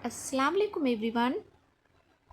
अस्सलाम वालेकुम एवरीवन।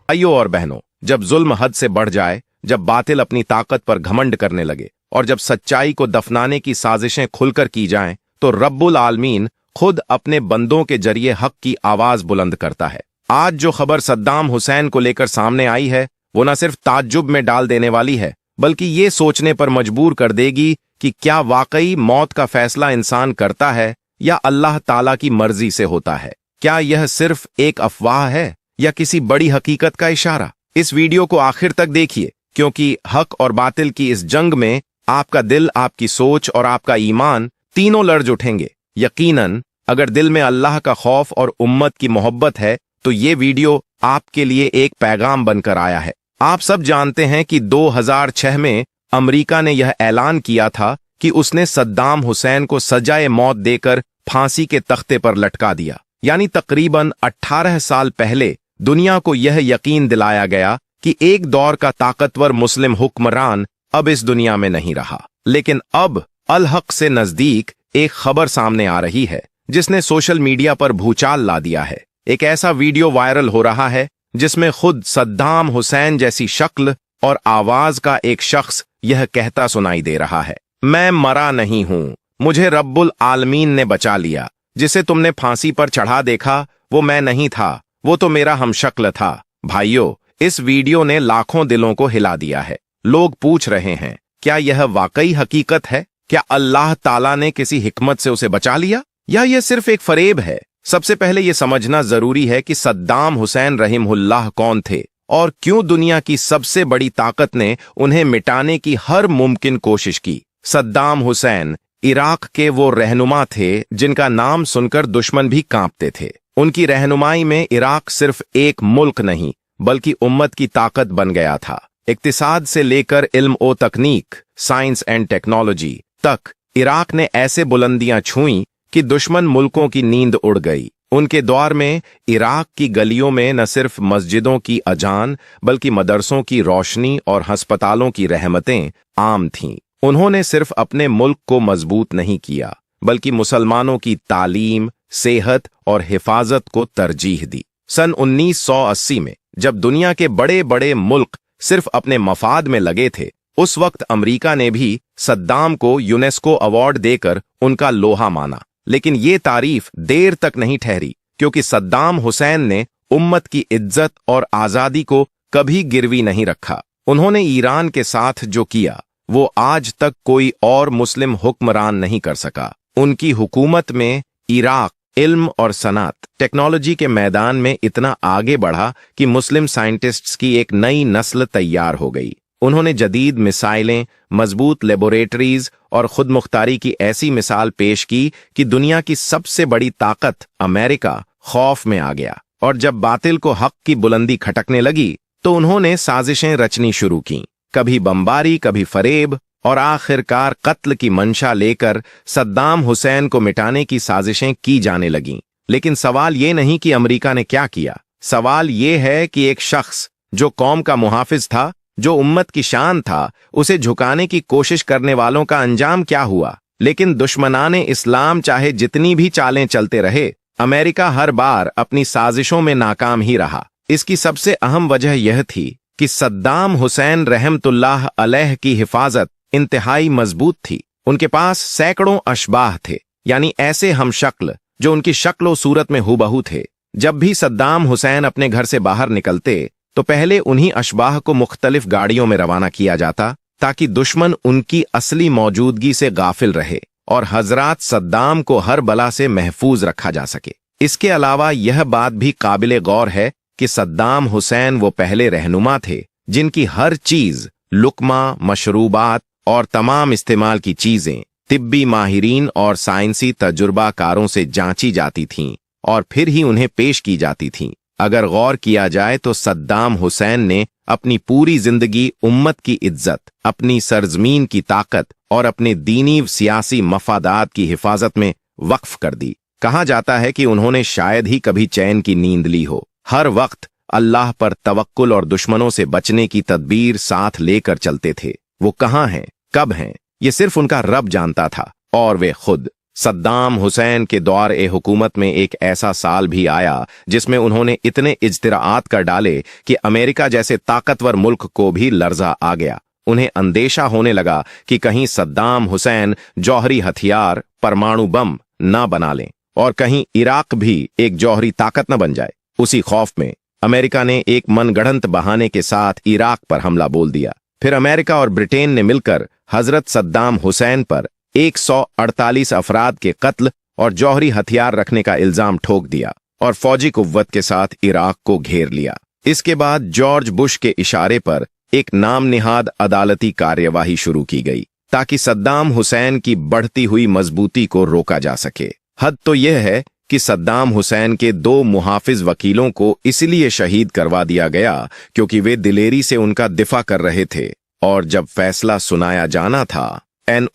भाइयों और बहनों, जब जुल्म हद से बढ़ जाए, जब बातिल अपनी ताकत पर घमंड करने लगे और जब सच्चाई को दफनाने की साजिशें खुलकर की जाएं, तो रब्बुल आलमीन खुद अपने बंदों के जरिए हक की आवाज बुलंद करता है। आज जो खबर सद्दाम हुसैन को लेकर सामने आई है, वो न सिर्फ ताज्जुब में डाल देने वाली है, बल्कि ये सोचने पर मजबूर कर देगी कि क्या वाकई मौत का फैसला इंसान करता है या अल्लाह ताला की मर्जी से होता है। क्या यह सिर्फ एक अफवाह है या किसी बड़ी हकीकत का इशारा? इस वीडियो को आखिर तक देखिए, क्योंकि हक और बातिल की इस जंग में आपका दिल, आपकी सोच और आपका ईमान तीनों लर्ज उठेंगे। यकीनन अगर दिल में अल्लाह का खौफ और उम्मत की मोहब्बत है तो ये वीडियो आपके लिए एक पैगाम बनकर आया है। आप सब जानते हैं कि 2006 में अमेरिका ने यह ऐलान किया था कि उसने सद्दाम हुसैन को सजाए मौत देकर फांसी के तख्ते पर लटका दिया। यानी तकरीबन 18 साल पहले दुनिया को यह यकीन दिलाया गया कि एक दौर का ताकतवर मुस्लिम हुक्मरान अब इस दुनिया में नहीं रहा। लेकिन अब अल हक से नजदीक एक खबर सामने आ रही है जिसने सोशल मीडिया पर भूचाल ला दिया है। एक ऐसा वीडियो वायरल हो रहा है जिसमें खुद सद्दाम हुसैन जैसी शक्ल और आवाज का एक शख्स यह कहता सुनाई दे रहा है, मैं मरा नहीं हूं, मुझे रब्बुल आलमीन ने बचा लिया। जिसे तुमने फांसी पर चढ़ा देखा वो मैं नहीं था, वो तो मेरा हमशक्ल था। भाइयों, इस वीडियो ने लाखों दिलों को हिला दिया है। लोग पूछ रहे हैं, क्या यह वाकई हकीकत है? क्या अल्लाह ताला ने किसी हिकमत से उसे बचा लिया या यह सिर्फ एक फरेब है? सबसे पहले यह समझना जरूरी है कि सद्दाम हुसैन रहीमुल्लाह कौन थे और क्यों दुनिया की सबसे बड़ी ताकत ने उन्हें मिटाने की हर मुमकिन कोशिश की। सद्दाम हुसैन इराक के वो रहनुमा थे जिनका नाम सुनकर दुश्मन भी कांपते थे। उनकी रहनुमाई में इराक सिर्फ एक मुल्क नहीं बल्कि उम्मत की ताकत बन गया था। इक्तिसाद से लेकर इल्म ओ तकनीक, साइंस एंड टेक्नोलॉजी तक इराक ने ऐसे बुलंदियां छुई कि दुश्मन मुल्कों की नींद उड़ गई। उनके दौर में इराक की गलियों में न सिर्फ मस्जिदों की अजान बल्कि मदरसों की रोशनी और हस्पतालों की रहमतें आम थीं। उन्होंने सिर्फ अपने मुल्क को मजबूत नहीं किया बल्कि मुसलमानों की तालीम, सेहत और हिफाजत को तरजीह दी। सन 1980 में जब दुनिया के बड़े बड़े मुल्क सिर्फ अपने मफाद में लगे थे, उस वक्त अमेरिका ने भी सद्दाम को यूनेस्को अवार्ड देकर उनका लोहा माना। लेकिन ये तारीफ देर तक नहीं ठहरी, क्योंकि सद्दाम हुसैन ने उम्मत की इज्जत और आजादी को कभी गिरवी नहीं रखा। उन्होंने ईरान के साथ जो किया वो आज तक कोई और मुस्लिम हुक्मरान नहीं कर सका। उनकी हुकूमत में इराक इल्म और सनात, टेक्नोलॉजी के मैदान में इतना आगे बढ़ा कि मुस्लिम साइंटिस्ट्स की एक नई नस्ल तैयार हो गई। उन्होंने जदीद मिसाइलें, मजबूत लेबोरेटरीज और खुद मुख्तारी की ऐसी मिसाल पेश की कि दुनिया की सबसे बड़ी ताकत अमेरिका खौफ में आ गया। और जब बातिल को हक की बुलंदी खटकने लगी तो उन्होंने साजिशें रचनी शुरू की, कभी बमबारी, कभी फरेब, और आखिरकार कत्ल की मंशा लेकर सद्दाम हुसैन को मिटाने की साजिशें की जाने लगीं। लेकिन सवाल ये नहीं कि अमेरिका ने क्या किया, सवाल ये है कि एक शख्स जो कौम का मुहाफिज था, जो उम्मत की शान था, उसे झुकाने की कोशिश करने वालों का अंजाम क्या हुआ। लेकिन दुश्मनाने इस्लाम चाहे जितनी भी चालें चलते रहे, अमेरिका हर बार अपनी साजिशों में नाकाम ही रहा। इसकी सबसे अहम वजह यह थी कि सद्दाम हुसैन रहमतुल्लाह अलैह की हिफाजत इंतहाई मजबूत थी। उनके पास सैकड़ों अशबाह थे, यानी ऐसे हमशक्ल जो उनकी शक्ल सूरत में हूबहू थे। जब भी सद्दाम हुसैन अपने घर से बाहर निकलते तो पहले उन्हीं अशबाह को मुख्तलिफ गाड़ियों में रवाना किया जाता ताकि दुश्मन उनकी असली मौजूदगी से गाफिल रहे और हजरात सद्दाम को हर बला से महफूज रखा जा सके। इसके अलावा यह बात भी काबिले गौर है कि सद्दाम हुसैन वो पहले रहनुमा थे जिनकी हर चीज, लुकमा, मशरूबात और तमाम इस्तेमाल की चीजें तिब्बी माहिरीन और साइंसी तजुर्बाकारों से जांची जाती थीं और फिर ही उन्हें पेश की जाती थीं। अगर गौर किया जाए तो सद्दाम हुसैन ने अपनी पूरी जिंदगी उम्मत की इज्जत, अपनी सरजमीन की ताकत और अपने दीनी सियासी मफादात की हिफाजत में वक्फ कर दी। कहा जाता है कि उन्होंने शायद ही कभी चैन की नींद ली हो। हर वक्त अल्लाह पर तवक्कुल और दुश्मनों से बचने की तदबीर साथ लेकर चलते थे। वो कहाँ हैं, कब हैं, ये सिर्फ उनका रब जानता था और वे खुद। सद्दाम हुसैन के दौर-ए-हुकूमत में एक ऐसा साल भी आया जिसमें उन्होंने इतने इज्तिराआत कर डाले कि अमेरिका जैसे ताकतवर मुल्क को भी लर्जा आ गया। उन्हें अंदेशा होने लगा कि कहीं सद्दाम हुसैन जौहरी हथियार, परमाणु बम न बना लें और कहीं इराक भी एक जौहरी ताकत न बन जाए। उसी खौफ में अमेरिका ने एक मनगढ़ंत बहाने के साथ इराक पर हमला बोल दिया। फिर अमेरिका और ब्रिटेन ने मिलकर हजरत सद्दाम हुसैन पर 148 अफराद के कत्ल और जौहरी हथियार रखने का इल्जाम ठोक दिया और फौजी कुव्वत के साथ इराक को घेर लिया। इसके बाद जॉर्ज बुश के इशारे पर एक नाम निहाद अदालती कार्यवाही शुरू की गई ताकि सद्दाम हुसैन की बढ़ती हुई मजबूती को रोका जा सके। हद तो यह है कि सद्दाम हुसैन के 2 मुहाफिज वकीलों को इसलिए शहीद करवा दिया गया क्योंकि वे दिलेरी से उनका दिफा कर रहे थे और जब फैसला सुनाया जाना था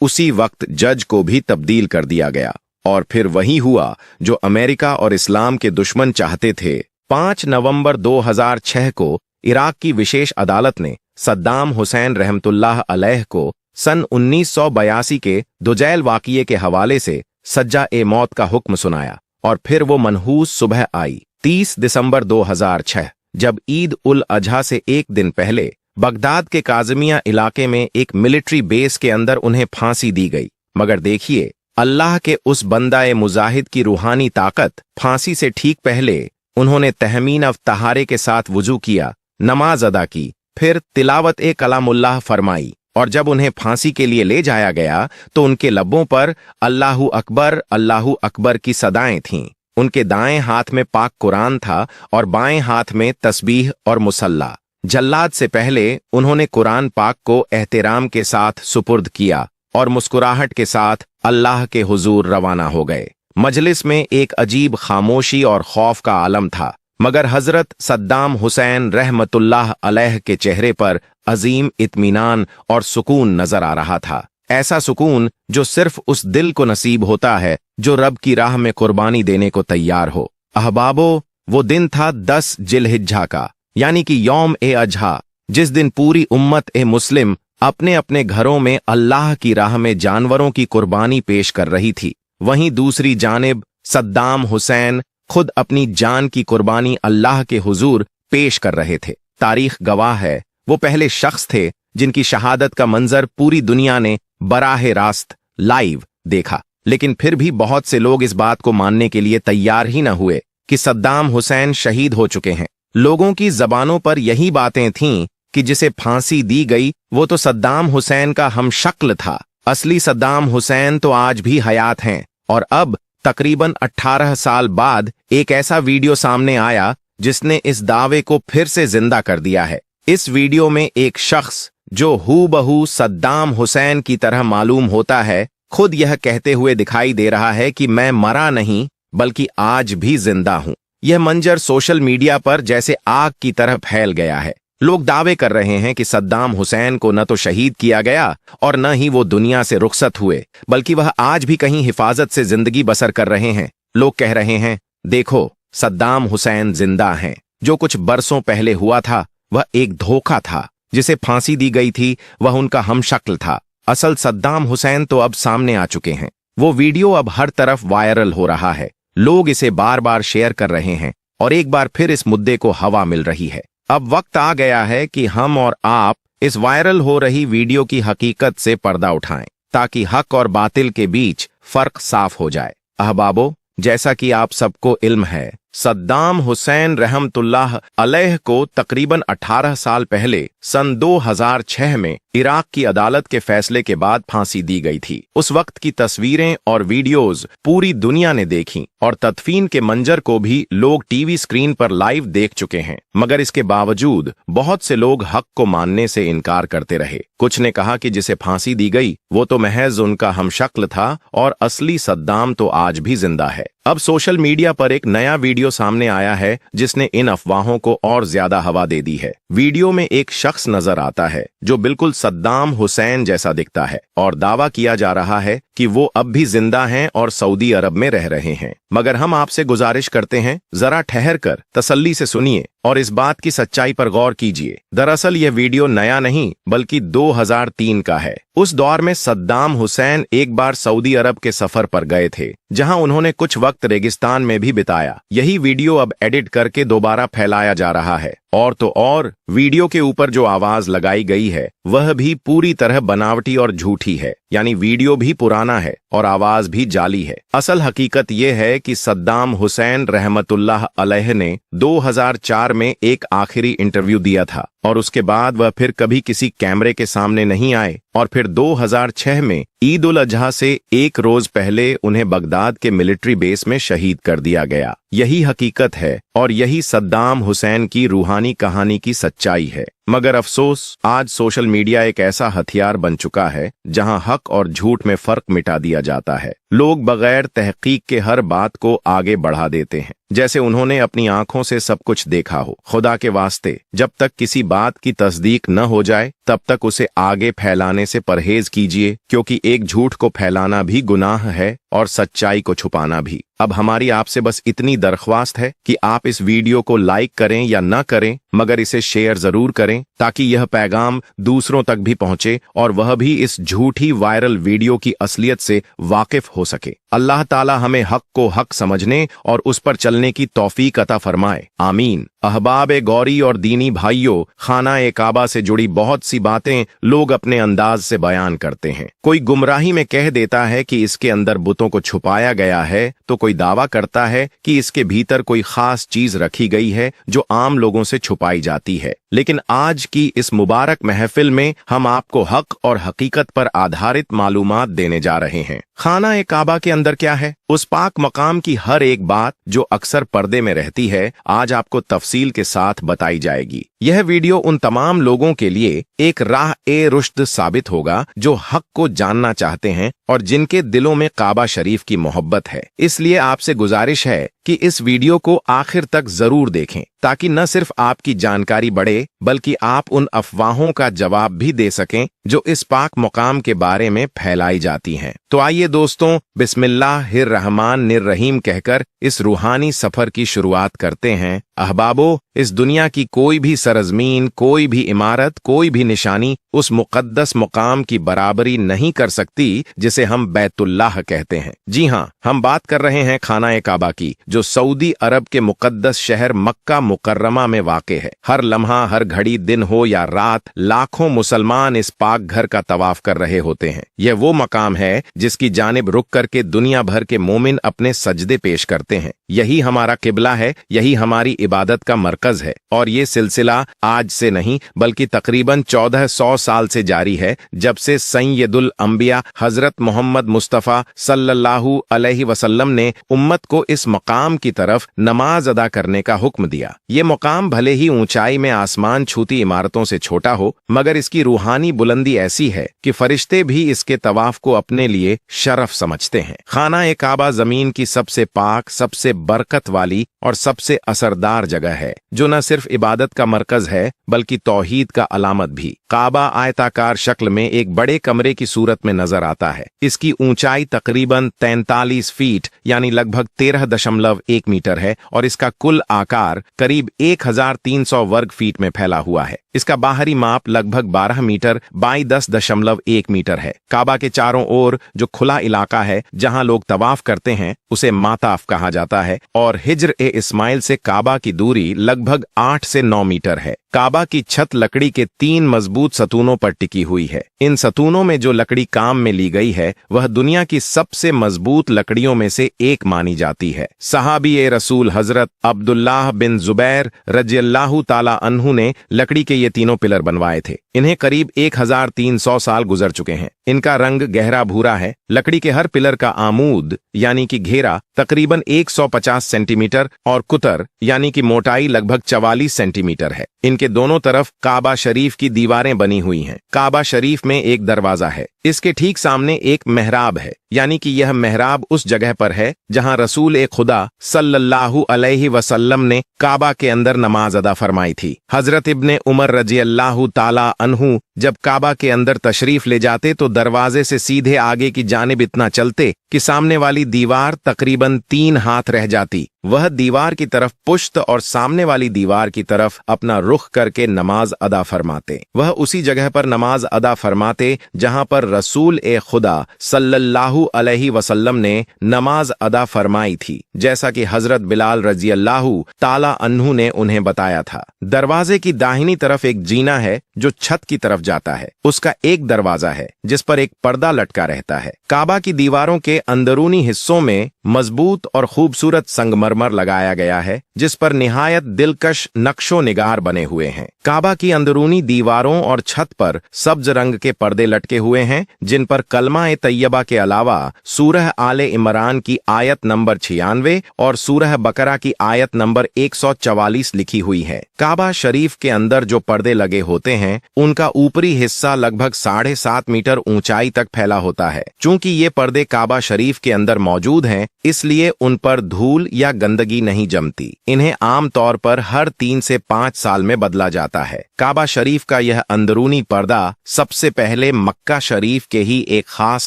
उसी वक्त जज को भी तब्दील कर दिया गया और फिर वही हुआ जो अमेरिका और इस्लाम के दुश्मन चाहते थे। 5 नवंबर 2006 को इराक की विशेष अदालत ने सद्दाम हुसैन रहमतुल्लाह अलैह को सन 1982 के दुजैल वाक़िए के हवाले से सज्जा-ए-मौत का हुक्म सुनाया और फिर वो मनहूस सुबह आई 30 दिसंबर 2006 जब ईद उल अजहा से एक दिन पहले बगदाद के काज़मिया इलाके में एक मिलिट्री बेस के अंदर उन्हें फांसी दी गई। मगर देखिए, अल्लाह के उस बंदाए मुजाहिद की रूहानी ताकत, फांसी से ठीक पहले उन्होंने तहमीन अव तहारे के साथ वुजू किया, नमाज अदा की, फिर तिलावत ए कलामुल्लाह फरमाई और जब उन्हें फांसी के लिए ले जाया गया तो उनके लब्बों पर अल्लाहु अकबर की सदाएं थीं। उनके दाएं हाथ में पाक कुरान था और बाएं हाथ में तस्बीह और मुसल्ला। जल्लाद से पहले उन्होंने कुरान पाक को एहतराम के साथ सुपुर्द किया और मुस्कुराहट के साथ अल्लाह के हुजूर रवाना हो गए। मजलिस में एक अजीब खामोशी और खौफ का आलम था, मगर हजरत सद्दाम हुसैन रहमतुल्लाह अलैह के चेहरे पर अजीम इत्मीनान और सुकून नजर आ रहा था। ऐसा सुकून जो सिर्फ उस दिल को नसीब होता है जो रब की राह में कुर्बानी देने को तैयार हो। अहबाबो, वो दिन था 10 जिलहिज्जा का, यानी कि यौम ए अजहा, जिस दिन पूरी उम्मत ए मुस्लिम अपने अपने घरों में अल्लाह की राह में जानवरों की कुर्बानी पेश कर रही थी। वहीं दूसरी जानिब सद्दाम हुसैन खुद अपनी जान की कुर्बानी अल्लाह के हुजूर पेश कर रहे थे। तारीख गवाह है, वो पहले शख्स थे जिनकी शहादत का मंजर पूरी दुनिया ने बराह रास्त लाइव देखा। लेकिन फिर भी बहुत से लोग इस बात को मानने के लिए तैयार ही न हुए कि सद्दाम हुसैन शहीद हो चुके हैं। लोगों की जबानों पर यही बातें थीं कि जिसे फांसी दी गई वो तो सद्दाम हुसैन का हमशक्ल था। असली सद्दाम हुसैन तो आज भी हयात हैं और अब तकरीबन 18 साल बाद एक ऐसा वीडियो सामने आया जिसने इस दावे को फिर से जिंदा कर दिया है। इस वीडियो में एक शख्स जो हूबहू सद्दाम हुसैन की तरह मालूम होता है, खुद यह कहते हुए दिखाई दे रहा है कि मैं मरा नहीं बल्कि आज भी जिंदा हूं। यह मंजर सोशल मीडिया पर जैसे आग की तरह फैल गया है। लोग दावे कर रहे हैं कि सद्दाम हुसैन को न तो शहीद किया गया और न ही वो दुनिया से रुखसत हुए, बल्कि वह आज भी कहीं हिफाजत से जिंदगी बसर कर रहे हैं। लोग कह रहे हैं, देखो सद्दाम हुसैन जिंदा हैं। जो कुछ बरसों पहले हुआ था वह एक धोखा था। जिसे फांसी दी गई थी वह उनका हमशक्ल था। असल सद्दाम हुसैन तो अब सामने आ चुके हैं। वो वीडियो अब हर तरफ वायरल हो रहा है। लोग इसे बार बार शेयर कर रहे हैं और एक बार फिर इस मुद्दे को हवा मिल रही है। अब वक्त आ गया है कि हम और आप इस वायरल हो रही वीडियो की हकीकत से पर्दा उठाएं ताकि हक और बातिल के बीच फर्क साफ हो जाए। अहबाबो, जैसा कि आप सबको इल्म है, सद्दाम हुसैन रहमतुल्लाह अलैह को तकरीबन 18 साल पहले सन 2006 में इराक की अदालत के फैसले के बाद फांसी दी गई थी। उस वक्त की तस्वीरें और वीडियोज पूरी दुनिया ने देखी और तदफीन के मंजर को भी लोग टीवी स्क्रीन पर लाइव देख चुके हैं। मगर इसके बावजूद बहुत से लोग हक को मानने से इनकार करते रहे। कुछ ने कहा कि जिसे फांसी दी गई वो तो महज उनका हमशक्ल था और असली सद्दाम तो आज भी जिंदा है। अब सोशल मीडिया पर एक नया वीडियो सामने आया है जिसने इन अफवाहों को और ज्यादा हवा दे दी है। वीडियो में एक शख्स नजर आता है जो बिल्कुल सद्दाम हुसैन जैसा दिखता है और दावा किया जा रहा है कि वो अब भी जिंदा हैं और सऊदी अरब में रह रहे हैं, मगर हम आपसे गुजारिश करते हैं जरा ठहर कर तसल्ली से सुनिए और इस बात की सच्चाई पर गौर कीजिए। दरअसल यह वीडियो नया नहीं बल्कि 2003 का है। उस दौर में सद्दाम हुसैन एक बार सऊदी अरब के सफर पर गए थे, जहां उन्होंने कुछ वक्त रेगिस्तान में भी बिताया। यही वीडियो अब एडिट करके दोबारा फैलाया जा रहा है, और तो और वीडियो के ऊपर जो आवाज लगाई गई है वह भी पूरी तरह बनावटी और झूठी है, यानी वीडियो भी पुराना है और आवाज भी जाली है। असल हकीकत यह है कि सद्दाम हुसैन रहमतुल्लाह अलैह ने 2004 में एक आखिरी इंटरव्यू दिया था और उसके बाद वह फिर कभी किसी कैमरे के सामने नहीं आए, और फिर 2006 में ईद उल अजहा से एक रोज पहले उन्हें बगदाद के मिलिट्री बेस में शहीद कर दिया गया। यही हकीकत है और यही सद्दाम हुसैन की रूहानी कहानी की सच्चाई है। मगर अफसोस, आज सोशल मीडिया एक ऐसा हथियार बन चुका है जहां हक और झूठ में फर्क मिटा दिया जाता है। लोग बगैर तहकीक के हर बात को आगे बढ़ा देते हैं, जैसे उन्होंने अपनी आंखों से सब कुछ देखा हो। खुदा के वास्ते, जब तक किसी बात की तस्दीक न हो जाए तब तक उसे आगे फैलाने से परहेज कीजिए, क्योंकि एक झूठ को फैलाना भी गुनाह है और सच्चाई को छुपाना भी। अब हमारी आपसे बस इतनी दरख्वास्त है कि आप इस वीडियो को लाइक करें या न करें, मगर इसे शेयर जरूर करें ताकि यह पैगाम दूसरों तक भी पहुंचे और वह भी इस झूठी वायरल वीडियो की असलियत से वाकिफ हो सके। अल्लाह ताला हमें हक को हक समझने और उस पर चलने की तौफीक अता फरमाए, आमीन। अहबाब गौरी और दीनी भाइयों, खाना काबा से जुड़ी बहुत सी बातें लोग अपने अंदाज से बयान करते हैं। कोई गुमराही में कह देता है कि इसके अंदर बुतों को छुपाया गया है, तो कोई दावा करता है कि इसके भीतर कोई खास चीज रखी गई है जो आम लोगों से छुपाई जाती है। लेकिन आज की इस मुबारक महफिल में हम आपको हक और हकीकत पर आधारित मालूमात देने जा रहे हैं। खाना काबा के अंदर क्या है, उस पाक मकाम की हर एक बात जो अक्सर पर्दे में रहती है, आज आपको तफसील के साथ बताई जाएगी। यह वीडियो उन तमाम लोगों के लिए एक राह ए रुश्द साबित होगा जो हक को जानना चाहते हैं और जिनके दिलों में काबा शरीफ की मोहब्बत है। इसलिए आपसे गुजारिश है कि इस वीडियो को आखिर तक जरूर देखें, ताकि न सिर्फ आपकी जानकारी बढ़े बल्कि आप उन अफवाहों का जवाब भी दे सकें जो इस पाक मकाम के बारे में फैलाई जाती हैं। तो आइए दोस्तों, बिस्मिल्लाहिर्रहमानिर्रहीम कहकर इस रूहानी सफर की शुरुआत करते हैं। अहबाबो, इस दुनिया की कोई भी सरजमीन, कोई भी इमारत, कोई भी निशानी उस मुकद्दस मुकाम की बराबरी नहीं कर सकती जिसे हम बैतुल्लाह कहते हैं। जी हाँ, हम बात कर रहे हैं खाना काबा की, जो सऊदी अरब के मुकद्दस शहर मक्का मुकर्रमा में वाक़े है। हर लम्हा, हर घड़ी, दिन हो या रात, लाखों मुसलमान इस पाक घर का तवाफ कर रहे होते हैं। यह वो मकाम है जिसकी जानिब रुक करके दुनिया भर के मोमिन अपने सजदे पेश करते हैं। यही हमारा किबला है, यही हमारी इबादत का मरकज है, और ये सिलसिला आज से नहीं बल्कि तकरीबन 1400 साल से जारी है, जब से सैयदुल अंबिया हजरत मोहम्मद मुस्तफ़ा सल्लल्लाहु अलैहि वसल्लम ने उम्मत को इस मकाम की तरफ नमाज अदा करने का हुक्म दिया। ये मकाम भले ही ऊंचाई में आसमान छूती इमारतों से छोटा हो, मगर इसकी रूहानी बुलंदी ऐसी है कि फरिश्ते भी इसके तवाफ को अपने लिए शरफ समझते हैं। खाना काबा जमीन की सबसे पाक, सबसे बरकत वाली और सबसे असरदार जगह है, जो न सिर्फ इबादत का मरकज है बल्कि तौहीद का अलामत भी। काबा आयताकार शक्ल में एक बड़े कमरे की सूरत में नजर आता है। इसकी ऊंचाई तकरीबन 43 फीट यानी लगभग 13.1 मीटर है और इसका कुल आकार करीब 1300 वर्ग फीट में फैला हुआ है। इसका बाहरी माप लगभग 12 मीटर बाई 10.1 मीटर है। काबा के चारों ओर जो खुला इलाका है जहां लोग तवाफ करते हैं उसे माताफ कहा जाता है, और हिज्र ए इस्माइल से काबा की दूरी लगभग 8 से 9 मीटर है। काबा की छत लकड़ी के 3 मजबूत सतूनों पर टिकी हुई है। इन सतूनों में जो लकड़ी काम में ली गई है वह दुनिया की सबसे मजबूत लकड़ियों में से एक मानी जाती है। सहाबी ए रसूल हजरत अब्दुल्लाह बिन जुबैर रज़ियल्लाहु ताला अन्हु ने लकड़ी के ये तीनों पिलर बनवाए थे। इन्हें करीब 1300 साल गुजर चुके हैं। इनका रंग गहरा भूरा है। लकड़ी के हर पिलर का आमूद यानी कि घेरा तकरीबन 150 सेंटीमीटर और कुतर यानी कि मोटाई लगभग 44 सेंटीमीटर है। इन जिनके दोनों तरफ काबा शरीफ की दीवारें बनी हुई हैं। काबा शरीफ में एक दरवाजा है, इसके ठीक सामने एक मेहराब है, यानी कि यह मेहराब उस जगह पर है जहां रसूल ए खुदा सल्लल्लाहु अलैहि वसल्लम ने काबा के अंदर नमाज अदा फरमाई थी। हजरत इब्ने उमर रजी अल्लाहु ताला अन्हु जब काबा के अंदर तशरीफ ले जाते तो दरवाजे से सीधे आगे की जानिब इतना चलते कि सामने वाली दीवार तकरीबन 3 हाथ रह जाती। वह दीवार की तरफ पुश्त और सामने वाली दीवार की तरफ अपना रुख करके नमाज अदा फरमाते। वह उसी जगह पर नमाज अदा फरमाते जहां पर रसूल ए खुदा सल्लल्लाहु अलैहि वसल्लम ने नमाज अदा फरमाई थी, जैसा कि हजरत बिलाल रजी अल्लाहु ताला अन्हु ने उन्हें बताया था। दरवाजे की दाहिनी तरफ एक जीना है जो छत की तरफ जाता है। उसका एक दरवाजा है जिस पर एक पर्दा लटका रहता है। काबा की दीवारों के अंदरूनी हिस्सों में मजबूत और खूबसूरत संगमरमर लगाया गया है जिस पर निहायत दिलकश नक्शो निगार बने हुए हैं। काबा की अंदरूनी दीवारों और छत पर सब्ज रंग के पर्दे लटके हुए हैं जिन पर कलमा-ए तैयबा के अलावा सूरह आले इमरान की आयत नंबर 96 और सूरह बकरा की आयत नंबर 144 लिखी हुई है। काबा शरीफ के अंदर जो पर्दे लगे होते हैं उनका ऊपरी हिस्सा लगभग 7.5 मीटर ऊंचाई तक फैला होता है। चूंकि ये पर्दे काबा शरीफ के अंदर मौजूद हैं, इसलिए उन पर धूल या गंदगी नहीं जमती। इन्हें आम तौर पर हर 3 से 5 साल में बदला जाता है। काबा शरीफ का यह अंदरूनी पर्दा सबसे पहले मक्का शरीफ के ही एक खास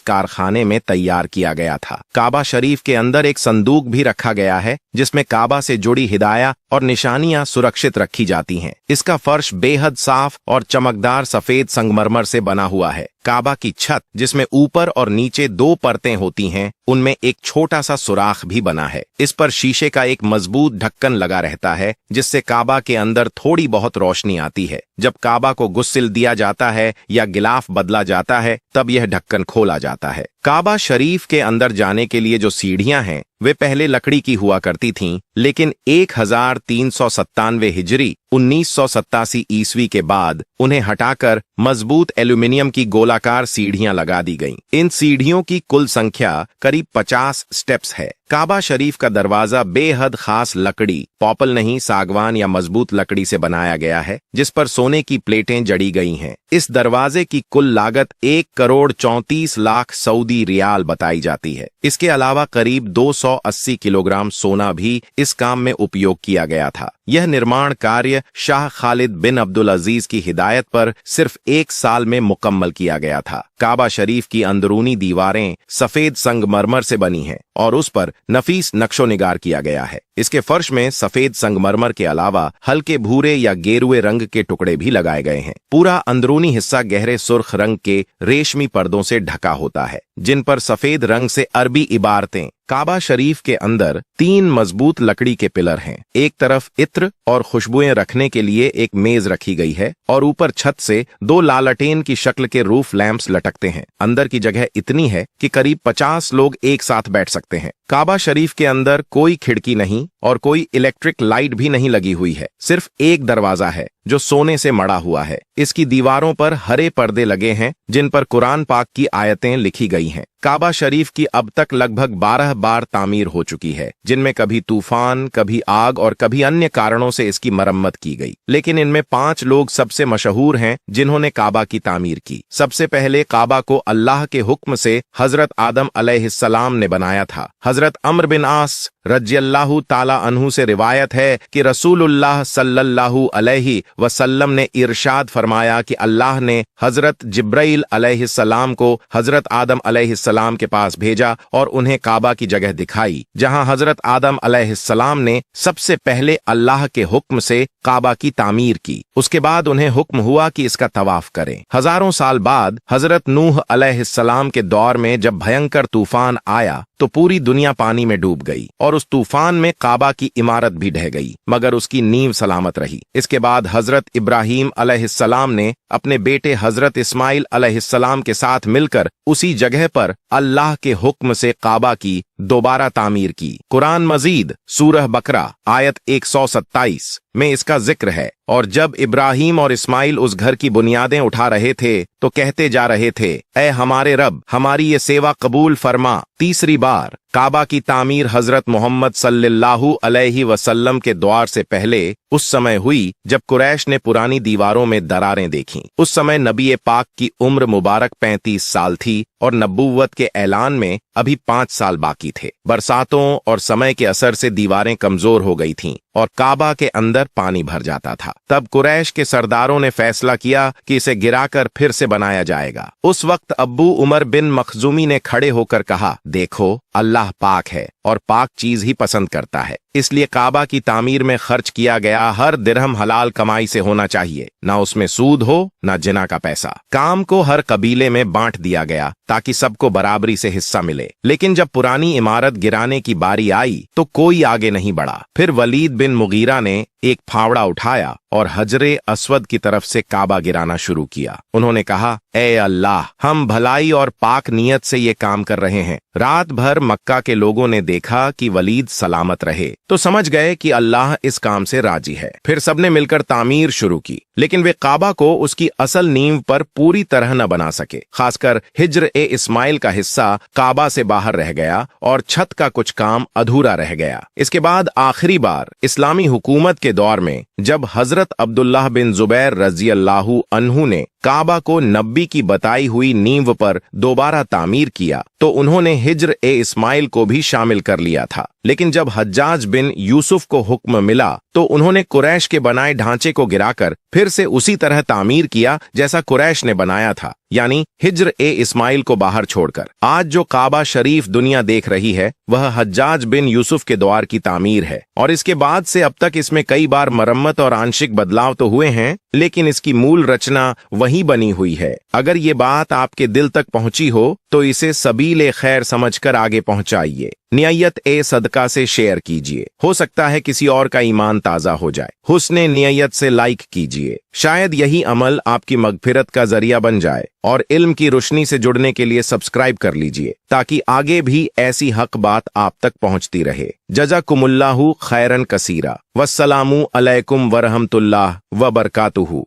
कारखाने में तैयार किया गया था। काबा शरीफ के अंदर एक संदूक भी रखा गया है जिसमें काबा से जुड़ी हिदाया और निशानियां सुरक्षित रखी जाती हैं। इसका फर्श बेहद साफ और चमकदार सफेद संगमरमर से बना हुआ है। काबा की छत जिसमें ऊपर और नीचे 2 परतें होती हैं, उनमें एक छोटा सा सुराख भी बना है। इस पर शीशे का एक मजबूत ढक्कन लगा रहता है जिससे काबा के अंदर थोड़ी बहुत रोशनी आती है। जब काबा को गुस्सिल दिया जाता है या गिलाफ बदला जाता है तब यह ढक्कन खोला जाता है। काबा शरीफ के अंदर जाने के लिए जो सीढ़ियां हैं वे पहले लकड़ी की हुआ करती थीं, लेकिन 1397 हिजरी 1987 ईस्वी के बाद उन्हें हटाकर मजबूत एल्यूमिनियम की गोलाकार सीढ़ियां लगा दी गईं। इन सीढ़ियों की कुल संख्या करीब 50 स्टेप्स है। काबा शरीफ का दरवाजा बेहद खास लकड़ी, पॉपल नहीं सागवान या मजबूत लकड़ी से बनाया गया है जिस पर सोने की प्लेटें जड़ी गई हैं। इस दरवाजे की कुल लागत 1,34,00,000 सऊदी रियाल बताई जाती है। इसके अलावा करीब 280 किलोग्राम सोना भी इस काम में उपयोग किया गया था। यह निर्माण कार्य शाह खालिद बिन अब्दुल अजीज की हिदायत पर सिर्फ 1 साल में मुकम्मल किया गया था। काबा शरीफ की अंदरूनी दीवारें सफेद संगमरमर से बनी हैं और उस पर नफीस नक्शो निगार किया गया है। इसके फर्श में सफेद संगमरमर के अलावा हल्के भूरे या गेरुए रंग के टुकड़े भी लगाए गए हैं। पूरा अंदरूनी हिस्सा गहरे सुर्ख रंग के रेशमी पर्दों से ढका होता है जिन पर सफेद रंग से अरबी इबारतें। काबा शरीफ के अंदर 3 मजबूत लकड़ी के पिलर हैं। एक तरफ इत्र और खुशबुएं रखने के लिए एक मेज रखी गई है और ऊपर छत से 2 लालटेन की शक्ल के रूफ लैंप्स लटकते हैं। अंदर की जगह इतनी है कि करीब 50 लोग एक साथ बैठ सकते हैं। काबा शरीफ के अंदर कोई खिड़की नहीं और कोई इलेक्ट्रिक लाइट भी नहीं लगी हुई है। सिर्फ एक दरवाजा है जो सोने से मढ़ा हुआ है। इसकी दीवारों पर हरे पर्दे लगे हैं जिन पर कुरान पाक की आयतें लिखी गई हैं। काबा शरीफ की अब तक लगभग 12 बार तामीर हो चुकी है, जिनमें कभी तूफान, कभी आग और कभी अन्य कारणों से इसकी मरम्मत की गई। लेकिन इनमें 5 लोग सबसे मशहूर हैं जिन्होंने काबा की तामीर की। सबसे पहले काबा को अल्लाह के हुक्म से हजरत आदम अलैहिस्सलाम ने बनाया था। हजरत अम्र बिन आस रज़ियल्लाहु ताला अन्हु से रिवायत है कि रसूलुल्लाह सल्लल्लाहु अलैहि वसल्लम ने इरशाद फरमाया कि अल्लाह ने हजरत जिब्राइल अलैहिस्सलाम को हजरत आदम अलैहिस्सलाम के पास भेजा और उन्हें काबा की जगह दिखाई जहां हजरत आदम अलैहिस्सलाम ने सबसे पहले अल्लाह के हुक्म से काबा की तामीर की। उसके बाद उन्हें हुक्म हुआ कि इसका तवाफ करें। हजारों साल बाद हजरत नूह अलैहिस्सलाम के दौर में जब भयंकर तूफान आया तो पूरी दुनिया पानी में डूब गई और उस तूफान में काबा की इमारत भी ढह गई, मगर उसकी नींव सलामत रही। इसके बाद हजरत इब्राहीम अलैहिस्सलाम ने अपने बेटे हजरत इस्माइल अलैहिस्सलाम के साथ मिलकर उसी जगह पर अल्लाह के हुक्म से काबा की दोबारा तामीर की। कुरान मजीद सूरह बकरा आयत 127 में इसका जिक्र है। और जब इब्राहिम और इस्माइल उस घर की बुनियादें उठा रहे थे तो कहते जा रहे थे, ऐ हमारे रब, हमारी ये सेवा कबूल फरमा। तीसरी बार काबा की तामीर हजरत मोहम्मद सल्लल्लाहु अलैहि वसल्लम के द्वार से पहले उस समय हुई जब कुरैश ने पुरानी दीवारों में दरारें देखीं। उस समय नबी पाक की उम्र मुबारक 35 साल थी और नबूवत के ऐलान में अभी 5 साल बाकी थे। बरसातों और समय के असर से दीवारें कमजोर हो गई थीं और काबा के अंदर पानी भर जाता था। तब कुरैश के सरदारों ने फैसला किया कि इसे गिराकर फिर से बनाया जाएगा। उस वक्त अब्बू उमर बिन मखजूमी ने खड़े होकर कहा, देखो अल्लाह पाक है और पाक चीज ही पसंद करता है, इसलिए काबा की तामीर में खर्च किया गया हर दिरहम हलाल कमाई से होना चाहिए, ना उसमें सूद हो ना जिना का पैसा। काम को हर कबीले में बांट दिया गया ताकि सबको बराबरी से हिस्सा मिले। लेकिन जब पुरानी इमारत गिराने की बारी आई तो कोई आगे नहीं बढ़ा। फिर वलीद बिन मुगीरा ने एक फावड़ा उठाया और हजरे अस्वद की तरफ से काबा गिराना शुरू किया। उन्होंने कहा, ए अल्लाह, हम भलाई और पाक नियत से ये काम कर रहे हैं। रात भर मक्का के लोगों ने देखा कि वलीद सलामत रहे तो समझ गए कि अल्लाह इस काम से राजी है। फिर सबने मिलकर तामीर शुरू की, लेकिन वे काबा को उसकी असल नींव पर पूरी तरह न बना सके। खासकर हिज्र ए इस्माइल का हिस्सा काबा से बाहर रह गया और छत का कुछ काम अधूरा रह गया। इसके बाद आखिरी बार इस्लामी हुकूमत के दौर में जब हजरत अब्दुल्लाह बिन जुबैर रजी अल्लाहु अन्हु ने काबा को नबी की बताई हुई नींव पर दोबारा तामीर किया तो उन्होंने हिज्र ए इस्माइल को भी शामिल कर लिया था। लेकिन जब हज्जाज बिन यूसुफ को हुक्म मिला तो उन्होंने कुरैश के बनाए ढांचे को गिराकर फिर से उसी तरह तामीर किया जैसा कुरैश ने बनाया था, यानी हिज्र ए इस्माइल को बाहर छोड़कर। आज जो काबा शरीफ दुनिया देख रही है वह हज्जाज बिन यूसुफ के द्वार की तामीर है और इसके बाद से अब तक इसमें कई बार मरम्मत और आंशिक बदलाव तो हुए हैं, लेकिन इसकी मूल रचना वही बनी हुई है। अगर ये बात आपके दिल तक पहुंची हो तो इसे सबीले खैर समझकर आगे पहुंचाइए। नियत ए सदका से शेयर कीजिए, हो सकता है किसी और का ईमान ताजा हो जाए। हुस्ने नियत से लाइक कीजिए, शायद यही अमल आपकी मगफिरत का जरिया बन जाए। और इल्म की रोशनी से जुड़ने के लिए सब्सक्राइब कर लीजिए ताकि आगे भी ऐसी हक बात आप तक पहुंचती रहे। जज़ाकुमुल्लाहु खैरन कसीरा। वस्सलामु अलैकुम वरहमतुल्लाह व बरकातुहू।